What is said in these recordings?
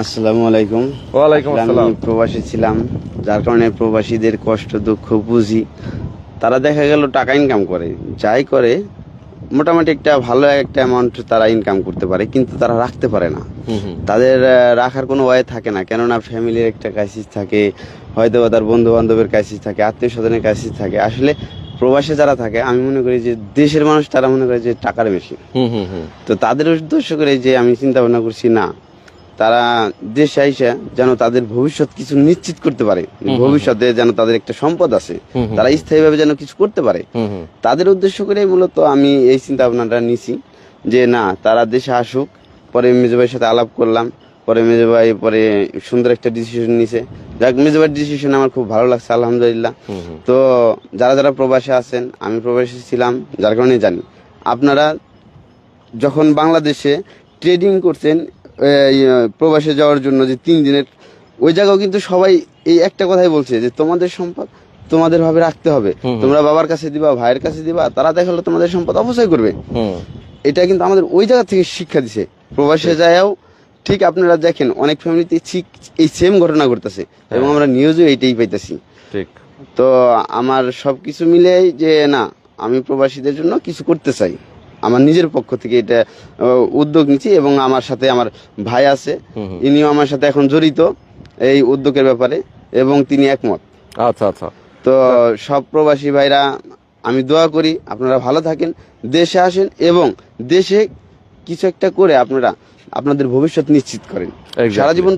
আসসালামু আলাইকুম। ওয়ালাইকুম আসসালাম। আমি প্রবাসী ছিলাম, যার কারণে প্রবাসীদের কষ্ট দুঃখ বুঝি। তারা দেখা গেল টাকা ইনকাম করে, যাই করে মোটামুটি একটা ভালো একটা অ্যামাউন্ট তারা ইনকাম করতে পারে, কিন্তু তারা রাখতে পারে না। তাদের রাখার কোনো ওয়ে থাকে না, কেননা ফ্যামিলির একটা ক্রাইসিস থাকে, হয়তো বা তার বন্ধু বান্ধবের ক্রাইসিস থাকে, আত্মীয় স্বজনের ক্রাইসিস থাকে। আসলে প্রবাসে যারা থাকে, আমি মনে করি যে দেশের মানুষ তারা মনে করে যে টাকার বেশি। তো তাদের উদ্দেশ্য করে যে আমি চিন্তা ভাবনা করছি, না, তারা দেশে আইসা যেন তাদের ভবিষ্যৎ কিছু নিশ্চিত করতে পারে, ভবিষ্যতে যেন তাদের একটা সম্পদ আছে, তারা স্থায়ীভাবে যেন কিছু করতে পারে। তাদের উদ্দেশ্য করে মূলত আমি এই চিন্তা ভাবনাটা নিছি যে না, তারা দেশে আসুক। পরে মেজো ভাইয়ের সাথে আলাপ করলাম, পরে মেজো ভাই পরে সুন্দর একটা ডিসিশন নিছে। যাক, মেজো ভাইয়ের ডিসিশন আমার খুব ভালো লাগছে, আলহামদুলিল্লাহ। তো যারা যারা প্রবাসে আছেন, আমি প্রবাসী ছিলাম, যার কারণে জানি আপনারা যখন বাংলাদেশে ট্রেডিং করছেন প্রবাসে যাওয়ার জন্য, যে 3 দিনের, ওই জায়গাও কিন্তু সবাই এই একটা কথাই বলছে যে তোমাদের সম্পদ তোমাদের ভাবে রাখতে হবে, তোমরা বাবার কাছে দিবা, ভাইয়ের কাছে দিবা, তারা দেখালো তোমাদের সম্পদ অপচয় করবে। এটা কিন্তু আমাদের ওই জায়গা থেকে শিক্ষা দিছে। প্রবাসে যায়ও ঠিক আপনারা দেখেন অনেক ফ্যামিলিতে ঠিক এই সেম ঘটনা ঘটতেছে, এবং আমরা নিউজও এইটাই পাইতেছি। ঠিক। তো আমার সবকিছু মিলে যে না, আমি প্রবাসীদের জন্য কিছু করতে চাই, আমার নিজের পক্ষ থেকে এটা উদ্যোগ নিচ্ছি। এবং আমার সাথে আমার ভাই আছে, ইনিও আমার সাথে এখন জড়িত এই উদ্যোগের ব্যাপারে, এবং তিনি একমত। আচ্ছা আচ্ছা। তো সব প্রবাসী ভাইরা আমি দোয়া করি আপনারা ভালো থাকেন, দেশে আসেন, এবং দেশে কিছু একটা করে আপনারা আপনাদের ভবিষ্যৎ নিশ্চিত করেন। সারা জীবন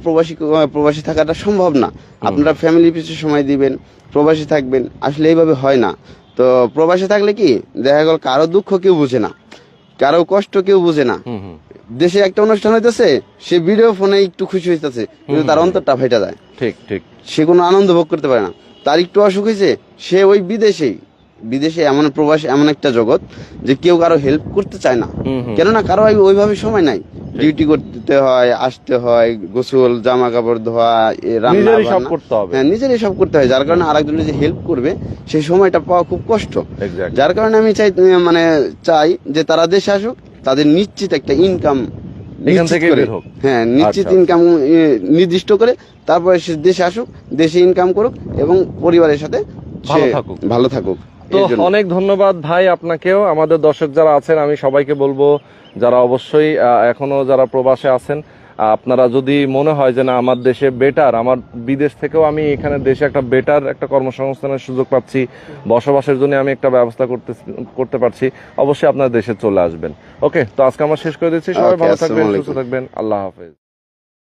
প্রবাসী থাকাটা সম্ভব না। আপনারা ফ্যামিলির পিছনে সময় দিবেন, প্রবাসী থাকবেন, আসলে এইভাবে হয় না। তো প্রবাসী থাকলে কি দেখা গেল কারো দুঃখ কেউ বুঝে না, কারো কষ্ট কেউ বুঝে না। দেশে একটা অনুষ্ঠান হইতেছে, সে ভিডিও ফোনে একটু খুশি হইতেছে, কিন্তু তার অন্তরটা ফেটে যায়। ঠিক ঠিক। সে কোনো আনন্দ ভোগ করতে পারে না। তার একটু অসুখ হয়েছে, সে ওই বিদেশে এমন প্রবাস এমন একটা জগৎ যে কেউ কারো হেল্প করতে চায় না, কেননা কারো ওইভাবে সময় নাই। ডিউটি করতে হয়, আসতে হয়, গোসল, জামা কাপড় ধোয়া, রান্না, হ্যাঁ, নিজেরই সব করতে হয়। যার কারণে আরেকজনের যে হেল্প করবে সেই সময়টা পাওয়া খুব কষ্ট। যার কারণে আমি চাই যে তারা দেশে আসুক, তাদের নিশ্চিত একটা ইনকাম হ্যাঁ, নিশ্চিত ইনকাম নির্দিষ্ট করে তারপরে সে দেশে আসুক, দেশে ইনকাম করুক, এবং পরিবারের সাথে ভালো থাকুক। তো অনেক ধন্যবাদ ভাই আপনাকেও। আমাদের দর্শক যারা আছেন, আমি সবাইকে বলবো যারা অবশ্যই এখনো যারা প্রবাসে আছেন, আপনারা যদি মনে হয় যে না আমার দেশে বেটার, আমার বিদেশ থেকেও আমি এখানে দেশে একটা বেটার একটা কর্মসংস্থানের সুযোগ পাচ্ছি, বসবাসের জন্য আমি একটা ব্যবস্থা করতে পারছি, অবশ্যই আপনার দেশে চলে আসবেন। ওকে, তো আজকে আমরা শেষ করে দিচ্ছি। সবাই ভালো থাকবেন, সুস্থ থাকবেন। আল্লাহ হাফেজ।